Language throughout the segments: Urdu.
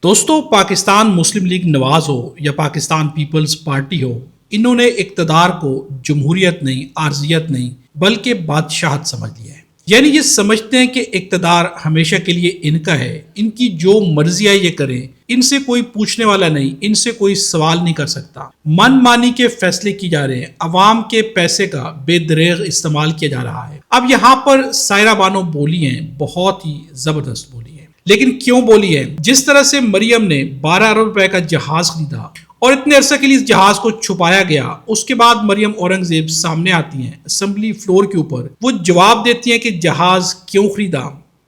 دوستو پاکستان مسلم لیگ نواز ہو یا پاکستان پیپلز پارٹی ہو، انہوں نے اقتدار کو جمہوریت نہیں، عارضیت نہیں بلکہ بادشاہت سمجھ لیا ہے۔ یعنی یہ سمجھتے ہیں کہ اقتدار ہمیشہ کے لیے ان کا ہے، ان کی جو مرضی آئے یہ کریں، ان سے کوئی پوچھنے والا نہیں، ان سے کوئی سوال نہیں کر سکتا، من مانی کے فیصلے کی جا رہے ہیں، عوام کے پیسے کا بے دریغ استعمال کیا جا رہا ہے۔ اب یہاں پر سائرہ بانو بولی ہیں، بہت ہی زبردست بولی ہیں، لیکن کیوں بولی ہے؟ جس طرح سے مریم نے 12 ارب روپے کا جہاز خریدا اور اتنے عرصے کے لیے اس جہاز کو چھپایا گیا، اس کے بعد مریم اورنگزیب سامنے آتی ہیں اسمبلی فلور کے اوپر، وہ جواب دیتی ہیں کہ جہاز کیوں خریدا،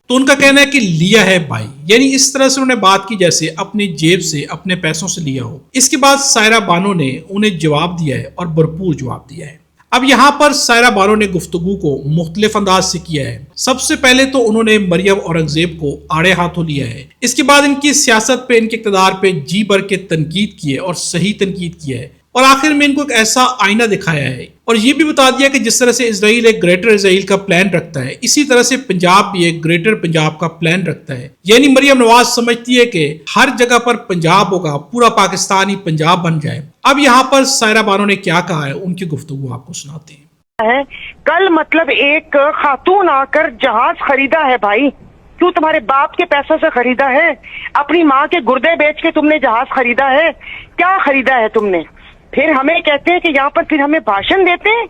تو ان کا کہنا ہے کہ لیا ہے بھائی، یعنی اس طرح سے انہوں نے بات کی جیسے اپنی جیب سے اپنے پیسوں سے لیا ہو۔ اس کے بعد سائرہ بانو نے انہیں جواب دیا ہے اور بھرپور جواب دیا ہے۔ اب یہاں پر سائرہ بانو نے گفتگو کو مختلف انداز سے کیا ہے۔ سب سے پہلے تو انہوں نے مریم اورنگزیب کو آڑے ہاتھوں لیا ہے، اس کے بعد ان کی سیاست پہ، ان کے اقتدار پہ جی بھر کے تنقید کی ہے اور صحیح تنقید کی ہے، اور آخر میں ان کو ایک ایسا آئینہ دکھایا ہے اور یہ بھی بتا دیا کہ جس طرح سے اسرائیل ایک گریٹر اسرائیل کا پلان رکھتا ہے، اسی طرح سے پنجاب بھی ایک گریٹر پنجاب کا پلان رکھتا ہے۔ یعنی مریم نواز سمجھتی ہے کہ ہر جگہ پر پنجاب ہوگا، پورا پاکستان ہی پنجاب بن جائے۔ اب یہاں پر سائرہ بانو نے کیا کہا ہے، ان کی گفتگو آپ کو سناتے ہیں۔ کل مطلب ایک خاتون آ کر جہاز خریدا ہے بھائی، کیوں تمہارے باپ کے پیسوں سے خریدا ہے؟ اپنی ماں کے گردے بیچ کے تم نے جہاز خریدا ہے؟ کیا خریدا ہے تم نے؟ پھر ہمیں کہتے ہیں کہ یہاں پر پھر ہمیں بھاشن دیتے ہیں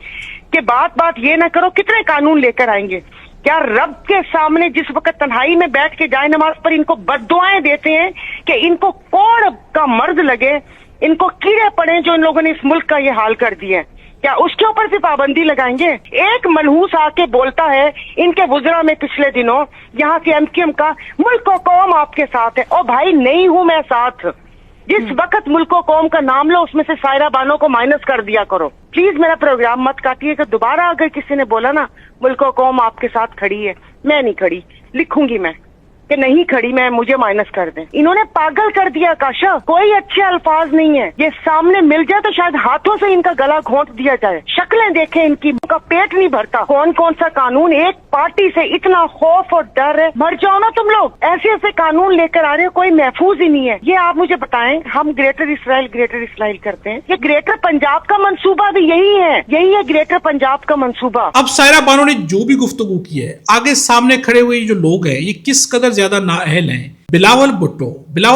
کہ بات یہ نہ کرو، کتنے قانون لے کر آئیں گے؟ کیا رب کے سامنے جس وقت تنہائی میں بیٹھ کے جائے نماز پر ان کو بد دعائیں دیتے ہیں کہ ان کو کوڑ کا مرض لگے، ان کو کیڑے پڑے جو ان لوگوں نے اس ملک کا یہ حال کر دیا ہے؟ کیا اس کے اوپر بھی پابندی لگائیں گے؟ ایک منحوس آ کے بولتا ہے ان کے وزراء میں پچھلے دنوں یہاں سے ایم کیو ایم کا، ملک و قوم آپ کے ساتھ ہے۔ او بھائی نہیں ہوں میں ساتھ، جس وقت ملک و قوم کا نام لو اس میں سے سائرہ بانو کو مائنس کر دیا کرو پلیز۔ میرا پروگرام مت کاٹیے کہ دوبارہ اگر کسی نے بولا نا ملک و قوم آپ کے ساتھ کھڑی ہے، میں نہیں کھڑی، لکھوں گی میں کہ نہیں کھڑی، میں مجھے مائنس کر دیں۔ انہوں نے پاگل کر دیا کاشا، کوئی اچھے الفاظ نہیں ہے، یہ سامنے مل جائے تو شاید ہاتھوں سے ان کا گلا گھونٹ دیا جائے۔ شکلیں دیکھیں ان کی، ان کا پیٹ نہیں بھرتا۔ کون کون سا قانون، ایک پارٹی سے اتنا خوف اور ڈر ہے، مر جاؤ نا تم لوگ، ایسے ایسے قانون لے کر آ رہے ہو، کوئی محفوظ ہی نہیں ہے۔ یہ آپ مجھے بتائیں، ہم گریٹر اسرائیل کرتے ہیں، یہ گریٹر پنجاب کا منصوبہ بھی یہی ہے گریٹر پنجاب کا منصوبہ۔ اب سائرہ بانو نے جو بھی گفتگو کی ہے، آگے سامنے کھڑے ہوئے جو لوگ ہیں یہ کس قدر زیادہ نااہل ہیں۔ بلاول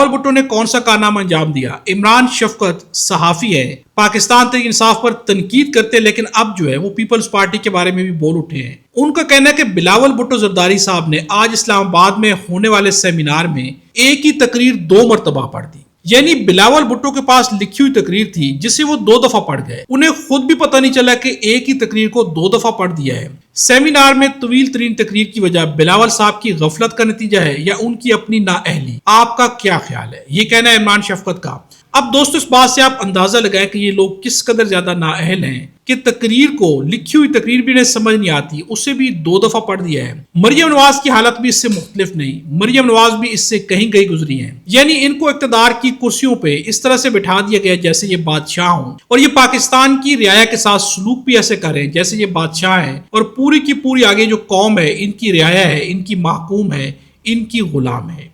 بھٹو نے کون سا کارنامہ انجام دیا؟ عمران شفقت صحافی ہے، پاکستان تحریک انصاف پر تنقید کرتے ہیں، لیکن اب جو ہے وہ پیپلز پارٹی کے بارے میں بھی بول اٹھے ہیں۔ ان کا کہنا ہے کہ بلاول بھٹو زرداری صاحب نے آج اسلام آباد میں ہونے والے سیمینار میں ایک ہی تقریر 2 مرتبہ پڑھ دی۔ یعنی بلاول بھٹو کے پاس لکھی ہوئی تقریر تھی جسے وہ 2 دفعہ پڑھ گئے، انہیں خود بھی پتہ نہیں چلا کہ ایک ہی تقریر کو 2 دفعہ پڑھ دیا ہے۔ سیمینار میں طویل ترین تقریر کی وجہ بلاول صاحب کی غفلت کا نتیجہ ہے یا ان کی اپنی نااہلی؟ آپ کا کیا خیال ہے؟ یہ کہنا ہے عمران شفقت کا۔ اب دوستو اس بات سے آپ اندازہ لگائیں کہ یہ لوگ کس قدر زیادہ نااہل ہیں کہ تقریر کو، لکھی ہوئی تقریر بھی انہیں سمجھ نہیں آتی، اسے بھی 2 دفعہ پڑھ دیا ہے۔ مریم نواز کی حالت بھی اس سے مختلف نہیں، مریم نواز بھی اس سے کہیں گئی گزری ہیں۔ یعنی ان کو اقتدار کی کرسیوں پہ اس طرح سے بٹھا دیا گیا جیسے یہ بادشاہ ہوں، اور یہ پاکستان کی رعایا کے ساتھ سلوک بھی ایسے کریں جیسے یہ بادشاہ ہیں، اور پوری کی پوری آگے جو قوم ہے ان کی رعایا ہے، ان کی محکوم ہے، ان کی غلام ہے۔